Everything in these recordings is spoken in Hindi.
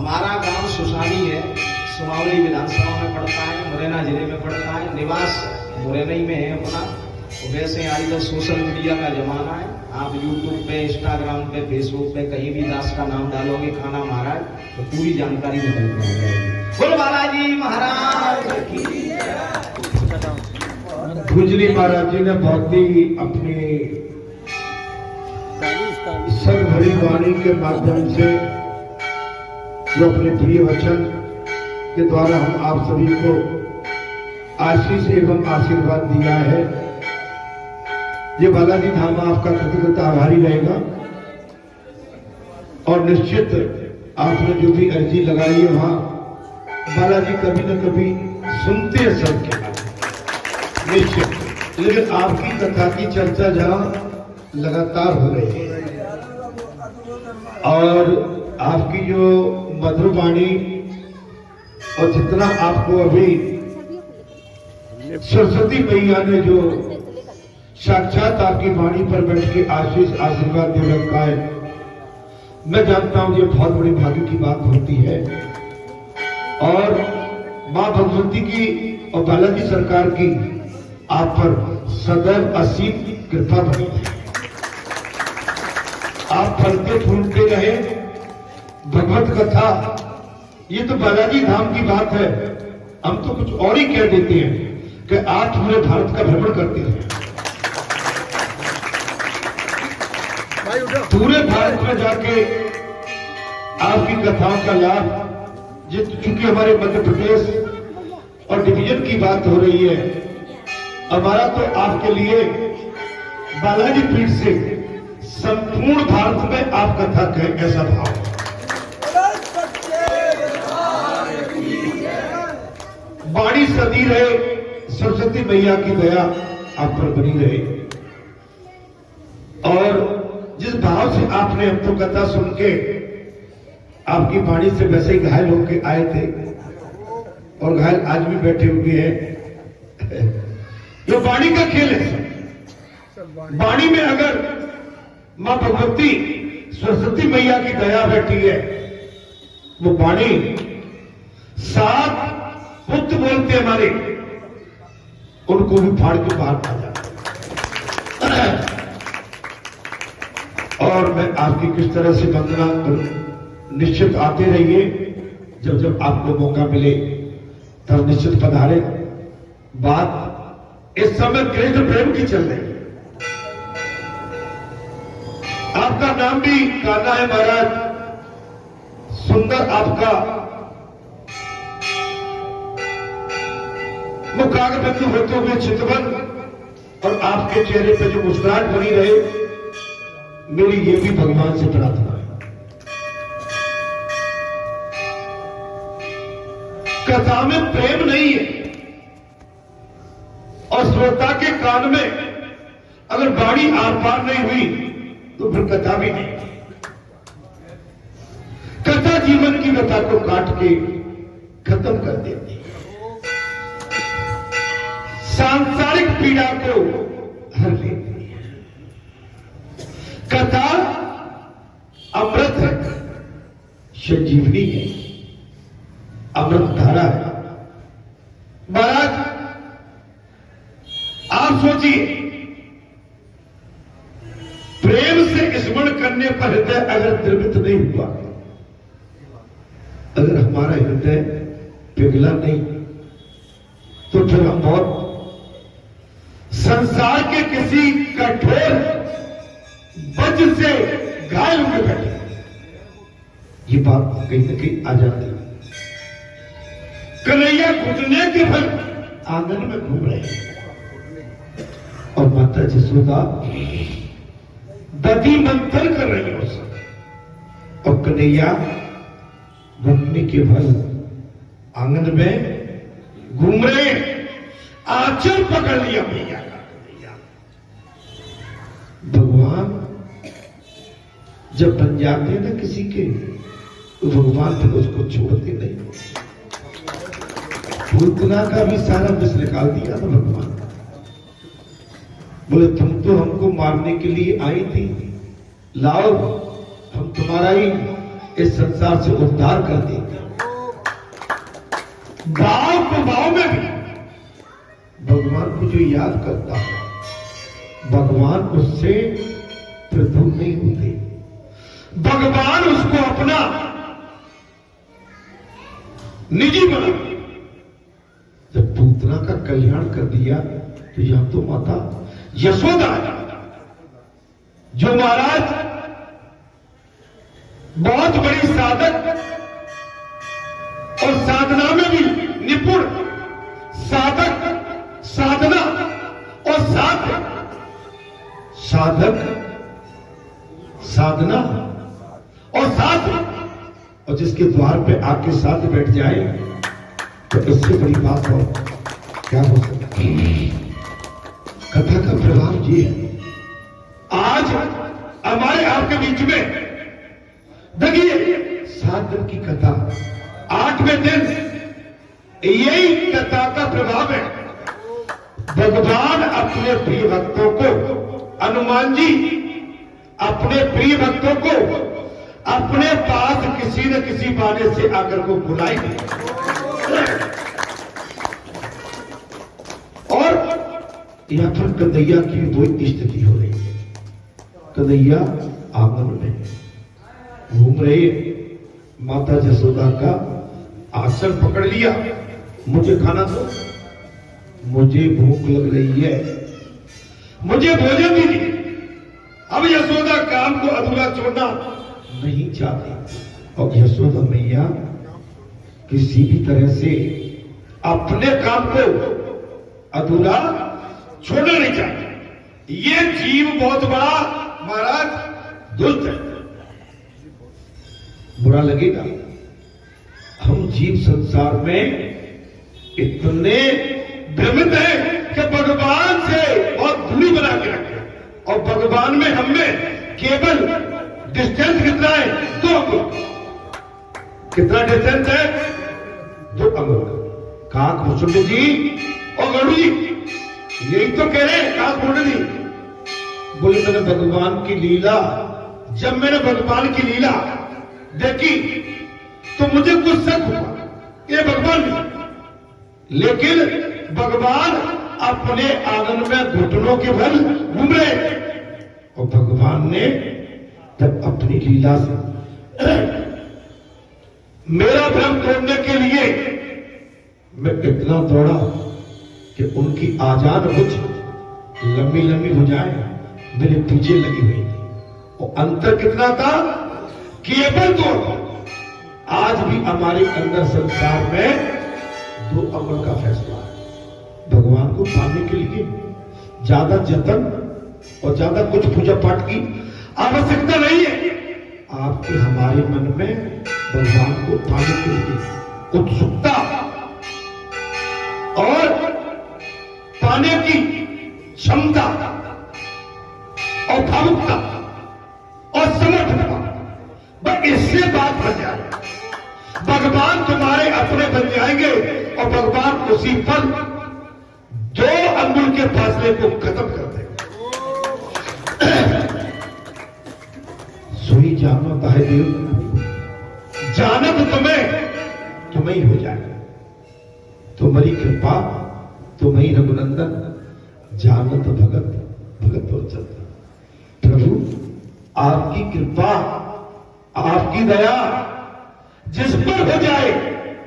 हमारा गांव सुसानी है, सुमावली विधानसभा में पड़ता है, मुरैना जिले में पड़ता है, निवास मुरैना ही में है अपना। तो वैसे आज तो सोशल मीडिया का जमाना है, आप यूट्यूब पे, इंस्टाग्राम पे, फेसबुक पे कहीं भी दास का नाम डालोगे खाना महाराज तो पूरी जानकारी निकल के आ जाएगी। बोल बालाजी महाराज की। गुजरी महाराज जी ने बहुत ही अपनी सर्वभरी वाणी के माध्यम से जो अपने प्रिय वचन के द्वारा हम आप सभी को आशीष एवं आशीर्वाद दिया है। ये बालाजी धाम आपका कृतज्ञता आभारी रहेगा और निश्चित आपने जो भी अर्जी लगाई है वहां बालाजी कभी न कभी सुनते हैं सबके निश्चित, लेकिन आपकी कथा की चर्चा जहां लगातार हो रही है और आपकी जो मधुर वाणी और जितना आपको अभी सरस्वती मैया ने जो साक्षात आपकी वाणी पर बैठ के आशीष आशीर्वाद दे रखा है, मैं जानता हूं ये बहुत बड़ी भाग्य की बात होती है और मां भगवती की और बालाजी सरकार की आप पर सदैव असीम कृपा बनी है। आप फलते फूलते रहे। भगवत कथा ये तो बालाजी धाम की बात है, हम तो कुछ और ही कह देते हैं कि आप पूरे भारत का भ्रमण करते हैं, पूरे भारत में जाके आपकी कथाओं का लाभ, चूंकि हमारे मध्य प्रदेश और डिवीजन की बात हो रही है, हमारा तो आपके लिए बालाजी पीठ से संपूर्ण भारत में आप कथा कहें ऐसा भाव। वाणी सदी रहे, सरस्वती मैया की दया आप पर बनी रहे और जिस भाव से आपने हमको कथा सुन के आपकी वाणी से वैसे ही घायल होकर आए थे और घायल आज भी बैठे हुए हैं। ये वाणी का खेल है। वाणी में अगर मां भगवती सरस्वती मैया की दया बैठी है, वो वाणी 7 पुत्र बोलते हमारे, उनको भी फाड़ के बाहर आ जाता है। और मैं आपकी किस तरह से वंदना करूं, निश्चित आते रहिए, जब जब आपको मौका मिले तब निश्चित पधारे। बात इस समय कृष्ण प्रेम की चल रही है। आपका नाम भी कान्हा है महाराज, सुंदर आपका मुखाग्र बिंदु होते हुए चितवन और आपके चेहरे पे जो मुस्कुराहट बनी रहे, मेरी ये भी भगवान से प्रार्थना है। कथा में प्रेम नहीं है और श्रोता के कान में अगर वाणी आर पार नहीं हुई तो फिर कथा भी नहीं। कथा जीवन की व्यथा को काट के खत्म कर देती है, सांसारिक पीड़ा को हर लेती है। कथा अमृत है, संजीवनी है, अमृत धारा है। महाराज आप सोचिए, प्रेम से स्मरण करने पर हृदय अगर द्रवित नहीं हुआ, अगर हमारा हृदय पिघला नहीं, तो फिर हम बहुत संसार के किसी कठोर वज्र से घायल होकर बैठे। ये बात कहीं न कहीं आ जाती है। कन्हैया घुटने के बल आंगन में घूम रहे हैं और माता जसोदा दधी मंथन कर रही है उससे, और कन्हैया घुटने के बल आंगन में घूम रहे, आंचल पकड़ लिया भैया का। भगवान जब बन जाते हैं ना किसी के, तो भगवान फिर उसको छोड़ते नहीं। पूतना का भी सारा विष निकाल दिया था भगवान। बोले तुम तो हमको मारने के लिए आई थी, लाओ हम तुम्हारा ही इस संसार से उद्धार कर देगा। गांव को गांव में भी भगवान को जो याद करता है, भगवान उससे प्रभु नहीं होते, भगवान उसको अपना निजी बना। जब पूतना का कल्याण कर दिया तो यह तो माता यशोदा जो महाराज बहुत बड़ी साधक और साधना में भी निपुण, साधक, साधना और साधक, साधना और साध, और जिसके द्वार पे आके साथ बैठ जाए तो इससे बड़ी बात और क्या हो सकती है। कथा का प्रभाव ये है। आज हमारे आपके बीच में देखिए 7 दिन की कथा, 8वें दिन यही कथा का प्रभाव है। भगवान अपने प्रिय भक्तों को, हनुमान जी अपने प्रिय भक्तों को अपने पास किसी न किसी बहाने से आकर को बुलाएंगे और यहां पर कन्हैया की वो स्थिति हो रही है। कन्हैया आंगन में घूम रहे, माता यशोदा का आसन पकड़ लिया, मुझे खाना दो, मुझे भूख लग रही है, मुझे भोजन दीजिए। अब यशोदा काम को अधूरा छोड़ना नहीं चाहती और यशोदा मैया किसी भी तरह से अपने काम को अधूरा छोड़ना नहीं चाहती। ये जीव बहुत बड़ा महाराज दुष्ट है, बुरा लगेगा। हम जीव संसार में इतने भ्रमित हैं कि भगवान से बहुत दूरी बना के रखे, और भगवान में हमें केवल डिस्टेंस कितना है, 2 अंगुल। कितना डिस्टेंस है? 2 अंगुल। काक भूषण जी और गरुड़ जी यही तो कह रहे हैं। काक भूषण जी बोले मैंने भगवान की लीला, जब मैंने भगवान की लीला देखी तो मुझे कुछ शक हुआ, ये भगवान नहीं। लेकिन भगवान अपने आंगन में घुटनों के बल घूम रहे, और भगवान ने जब अपनी लीला से मेरा भ्रम तोड़ने के लिए मैं इतना दौड़ा कि उनकी आजाद मुझ लंबी लंबी हो जाए मेरे पीछे लगी हुई थी। और अंतर कितना था? केवल 2। आज भी हमारे अंदर संसार में 2 अमल का फैसला है। भगवान को पाने के लिए ज्यादा जतन और ज्यादा कुछ पूजा पाठ की आवश्यकता नहीं है। आपके हमारे मन में भगवान को पाने के लिए उत्सुकता और पाने की क्षमता और भावुकता और समर्थता, बस इससे बात बन जाए। भगवान तुम्हारे अपने बन जाएंगे और भगवान उसी पल 2 अंगुल के फासले को खत्म कर देंगे। सोई जानत है देव, जानत तुम्हें ही हो जाएगा। तुम्हारी कृपा तुम्हें रघुनंदन, जानत भगत भगत और चलता। प्रभु आपकी कृपा, आपकी दया जिस पर हो जाए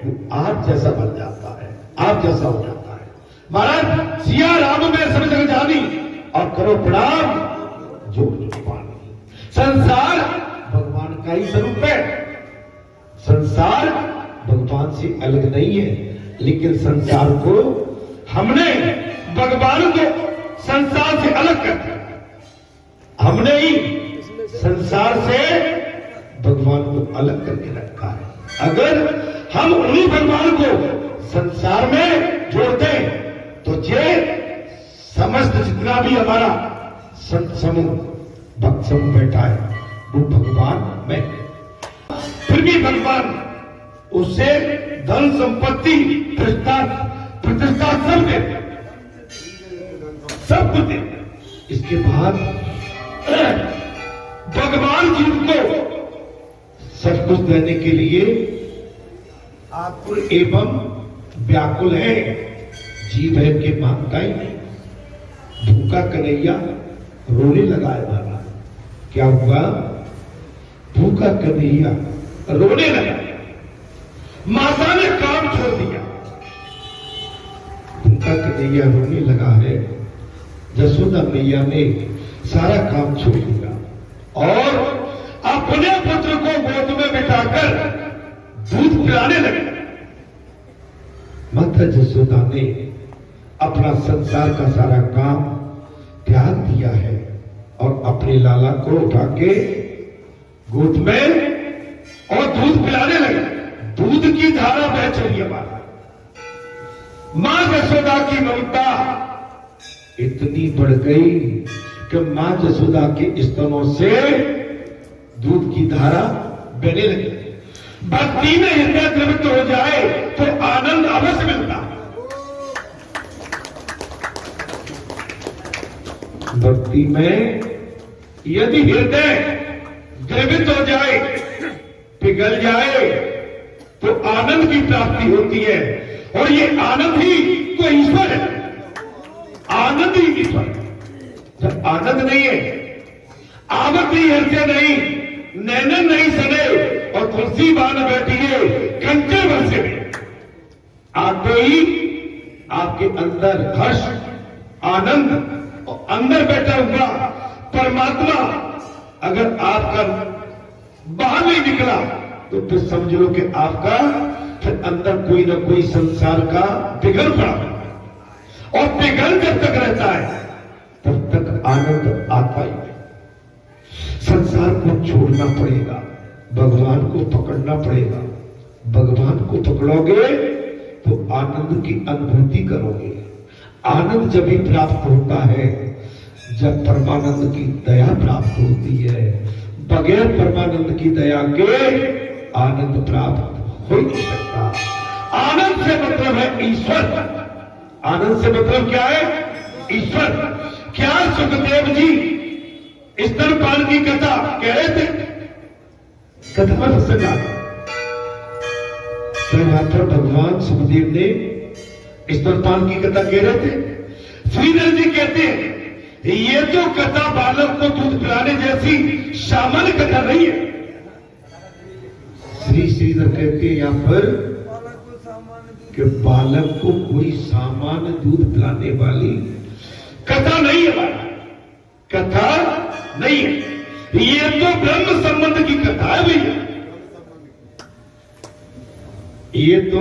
वो आप जैसा बन जाता है, आप जैसा हो जाता है। महाराज सिया राम में सब जग जानी और करो प्रणाम जो पानी। संसार भगवान का ही स्वरूप है, संसार भगवान से अलग नहीं है। लेकिन संसार को हमने, भगवान को संसार से अलग कर दिया। हमने ही संसार से भगवान को अलग करके रखा है। अगर हम उन्हीं भगवान को संसार में जोड़ते तो ये समस्त जितना भी हमारा संत समूह, भक्त समूह बैठा है वो भगवान में, फिर भी भगवान उससे धन संपत्ति प्रतिष्ठा सब देते, सब कुछ देते। इसके बाद भगवान जीव को सब कुछ देने के लिए आतुर एवं व्याकुल है। जीव है कि मानता ही नहीं। भूखा कन्हैया रोने लगा है बाबा। क्या हुआ? भूखा कन्हैया रोने लगा। माता ने काम छोड़ दिया। भूखा कन्हैया रोने लगा है। यशोदा मैया ने सारा काम छोड़ दिया और अपने पुत्र को गोद में बिठाकर दूध पिलाने लगे। माता यशोदा ने अपना संसार का सारा काम त्याग दिया है और अपने लाला को उठा के गोद में और दूध पिलाने लगे। दूध की धारा बह चली हमारा। मां यशोदा की ममता इतनी बढ़ गई कि मां यशोदा के स्तनों से दूध की धारा बहने लगी। भक्ति में हृदय द्रवित हो जाए तो आनंद अवश्य मिलता। भक्ति में यदि हृदय द्रवित हो जाए, पिघल जाए, तो आनंद की प्राप्ति होती है और ये आनंद ही तो ईश्वर है। आनंद ही ईश्वर है। जब आनंद नहीं है, आवत ही हृदय नहीं, नैनन नहीं सने और तुलसी बान बैठी है कंचे बरसे में, आते ही आपके अंदर हर्ष, आनंद और अंदर बैठा हुआ परमात्मा अगर आपका बाहर नहीं निकला तो फिर समझ लो कि आपका फिर अंदर कोई ना कोई संसार का पिघल पड़ा और पिघल जब तक रहता है तब तक आनंद आता ही है। संसार को छोड़ना पड़ेगा, भगवान को पकड़ना पड़ेगा। भगवान को पकड़ोगे तो आनंद की अनुभूति करोगे। आनंद जब भी प्राप्त होता है जब परमानंद की दया प्राप्त होती है। बगैर परमानंद की दया के आनंद प्राप्त हो ही नहीं सकता। आनंद से मतलब है ईश्वर। आनंद से मतलब क्या है? ईश्वर। क्या सुखदेव जी स्तनपान की कथा कह रहे थे? कथा में प्रसंग आ वहां पर भगवान सुखदेव ने स्तनपान की कथा कह रहे थे। श्रीधर जी कहते हैं ये तो कथा बालक को दूध पिलाने जैसी सामान्य कथा नहीं है। श्रीधर कहते हैं यहां पर कि बालक को कोई सामान्य दूध पिलाने वाली कथा नहीं है। कथा नहीं है, ये तो ब्रह्म संबंध की कथा है भैया। ये तो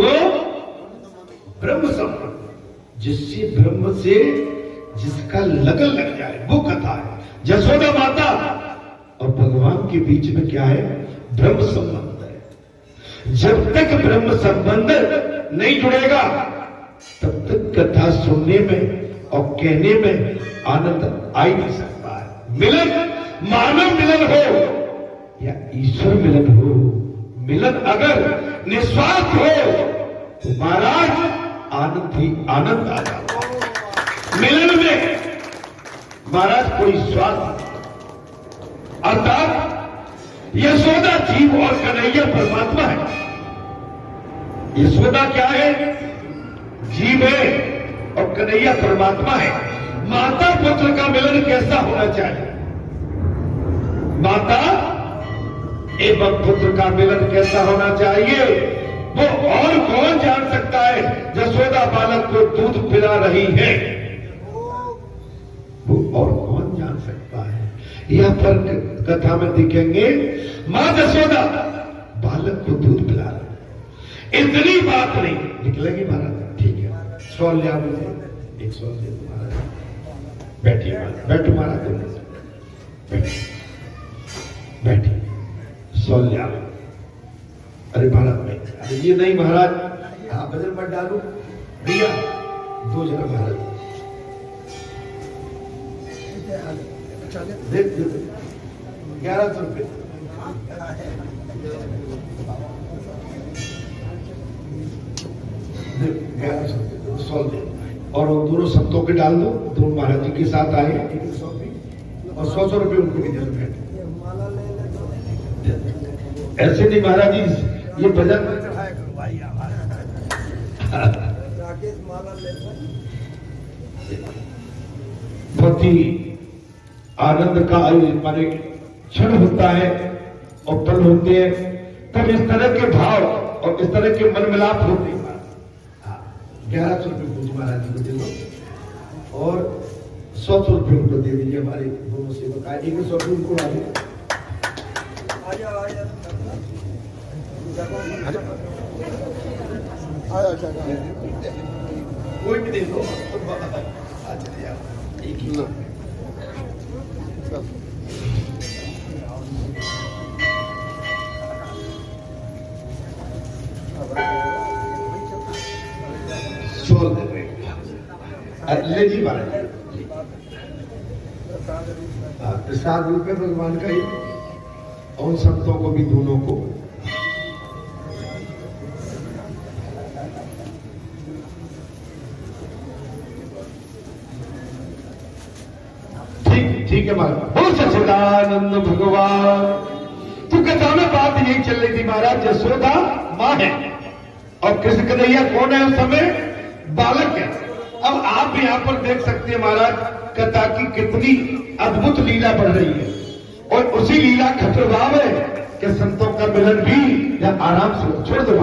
ब्रह्म संबंध, जिससे ब्रह्म से जिसका लगन लग जाए वो कथा है। यशोदा माता और भगवान के बीच में क्या है? ब्रह्म संबंध है। जब तक ब्रह्म संबंध नहीं जुड़ेगा तब तक कथा सुनने में और कहने में आनंद आ ही नहीं सकता है। मिलन, मानव मिलन हो या ईश्वर मिलन हो, मिलन अगर निस्वार्थ हो तो महाराज आनंद ही आनंद आ जाता है। मिलन में महाराज कोई स्वार्थ, अर्थात यशोदा जीव और कन्हैया परमात्मा है। यशोदा क्या है? जीव है और कन्हैया परमात्मा है। माता पुत्र का मिलन कैसा होना चाहिए? माता एवं पुत्र का मिलन कैसा होना चाहिए वो और कौन जान सकता है? यशोदा बालक को दूध पिला रही है, वो और कौन जान सकता है? यहां पर कथा में दिखेंगे मां यशोदा बालक को दूध पिला रही। इतनी बात नहीं निकलेगी महाराज। ठीक है, सवाल लिया मुझे, एक सवाल दे दो महाराज। बैठिए महाराज, बैठो महाराज, बैठिए, सवाल लिया। अरे महाराज नहीं, अरे ये नहीं महाराज, आप बजट मत डालो भैया, 2 जरा महाराज देख 1100 रुपये। और दोनों संतों के डाल दो, दोनों महाराज जी के साथ आए और 100 रुपये उनको भी दे दो। ऐसे नहीं महाराज जी, ये भजन बहुत ही आनंद का माने क्षण होता है और पल होते हैं, तब इस तरह के भाव और इस तरह के मन मिलाप होते हैं। 1100 रुपये पूज महाराज जी को दे दो और 100 रुपये उनको दे दीजिए, हमारे दोनों सेवक आए, 100 रुपये उनको ला दो। कोई भी दे दो, एक ही छोड़ दे रहे ले जी महाराज। प्रसाद रूप है भगवान का ही, और संतों को भी दोनों को। ठीक है महाराज। बहुत सच्चिदानंद भगवान। तो कथा में बात यही चल रही थी महाराज, यशोदा मां है और कृष्ण कन्हैया कौन है? उस समय बालक है। अब आप यहाँ पर देख सकते हैं महाराज, कथा की कितनी अद्भुत लीला बढ़ रही है, और उसी लीला का प्रभाव है कि संतों का मिलन भी या आराम से छोड़ दो,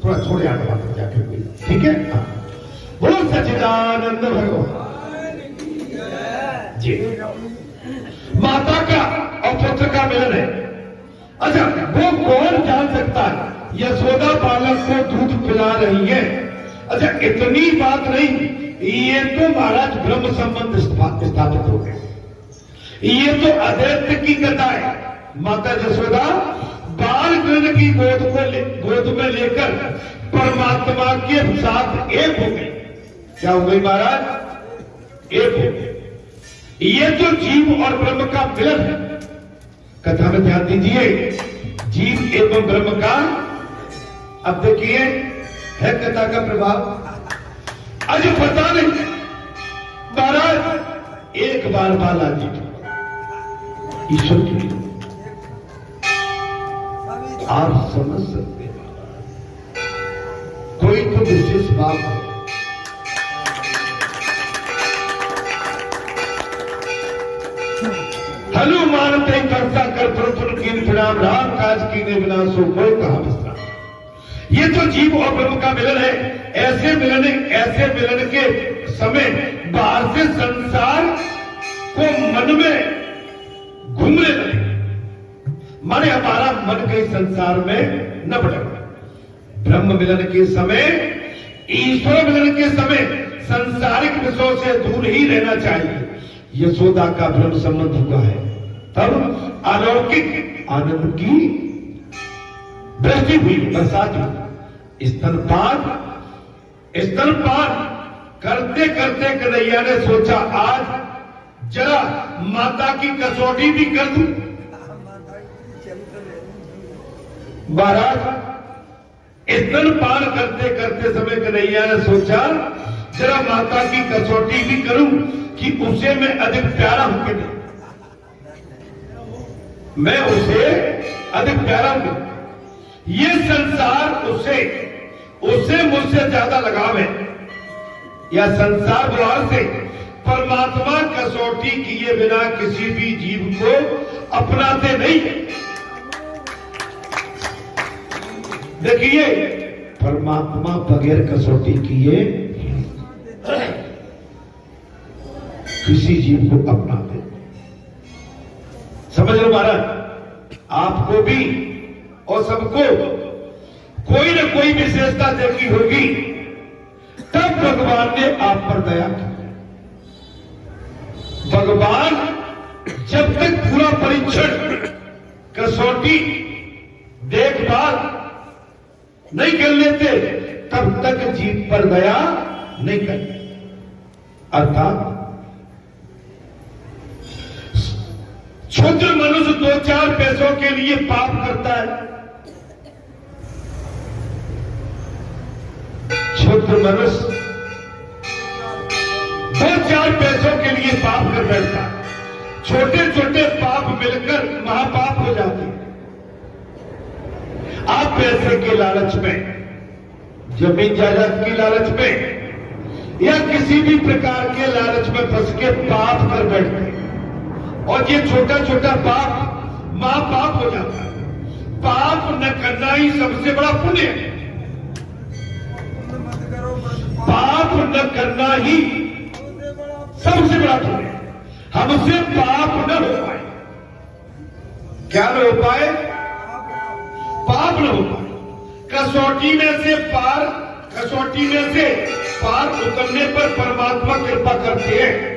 थोड़ा छोड़े आगे बात जाकर, ठीक है। बोलो सच्चिदानंद भगवान जी। माता का और पुत्र का मिलन है। अच्छा, वो कौन जान सकता है? यशोदा बालक को दूध पिला रही है। अच्छा, इतनी बात नहीं, ये तो महाराज ब्रह्म संबंध स्थापित हो गए। ये तो अद्वैत की कथा है। माता यशोदा बाल कृष्ण की गोद में लेकर परमात्मा के साथ एक हो गई। क्या हो गई महाराज? एक हो गई। ये तो जीव और ब्रह्म का मिलन है। कथा में ध्यान दीजिए, जीव एवं ब्रह्म का। अब देखिए है कथा का प्रभाव। आज पता नहीं महाराज, एक बार बालाजी ईश्वर की आप समझ सकते हैं, कोई तो विशेष बात है। हनुमान ते करता कर प्रभु की प्रणाम, राम काज की ने बिना सो कोई कहा विश्राम। ये तो जीव और ब्रह्म का मिलन है। ऐसे मिलन के समय बाहर से संसार को मन में घूमने लगे, माने हमारा मन के संसार में न भटके। ब्रह्म मिलन के समय, ईश्वर मिलन के समय सांसारिक विषयों से दूर ही रहना चाहिए। यशोदा का ब्रह्म संबंध हुआ है, तब अलौकिक आनंद की दृष्टि हुई, बरसात हुई। स्तनपान करते करते कन्हैया ने सोचा, आज जरा माता की कसौटी भी कर दूं। महाराज, स्तनपान करते करते समय कन्हैया ने सोचा, जरा माता की कसौटी भी करूं कि उसे मैं अधिक प्यारा हूं कि नहीं, मैं उसे अधिक प्यारा हूं। ये संसार उसे मुझसे ज्यादा लगाव है, या संसार व्यवहार से परमात्मा कसौटी किए बिना किसी भी जीव को अपनाते नहीं। देखिए, परमात्मा बगैर कसौटी किए किसी जीव को अपनाते। समझ लो महाराज, आपको भी और सबको कोई न कोई विशेषता देखी होगी, तब भगवान ने आप पर दया की। भगवान जब तक पूरा परीक्षण, कसौटी, देखभाल नहीं कर लेते, तब तक जीव पर दया नहीं करते। अर्थात क्षुद्र मनुष्य 2-4 पैसों के लिए पाप करता है। क्षुद्र मनुष्य 2-4 पैसों के लिए पाप कर बैठता है। छोटे छोटे पाप मिलकर महापाप हो जाते हैं। पैसे के लालच में, जमीन जायदाद की लालच में या किसी भी प्रकार के लालच में फंस के पाप कर बैठते हैं। और ये छोटा छोटा पाप मां पाप हो जाता है। पाप न करना ही सबसे बड़ा पुण्य है। पाप न करना ही सबसे बड़ा पुण्य है। हमसे पाप न हो पाए, क्या न हो पाए? पाप न हो पाए। कसौटी में से पार उतरने पर परमात्मा कृपा करते हैं।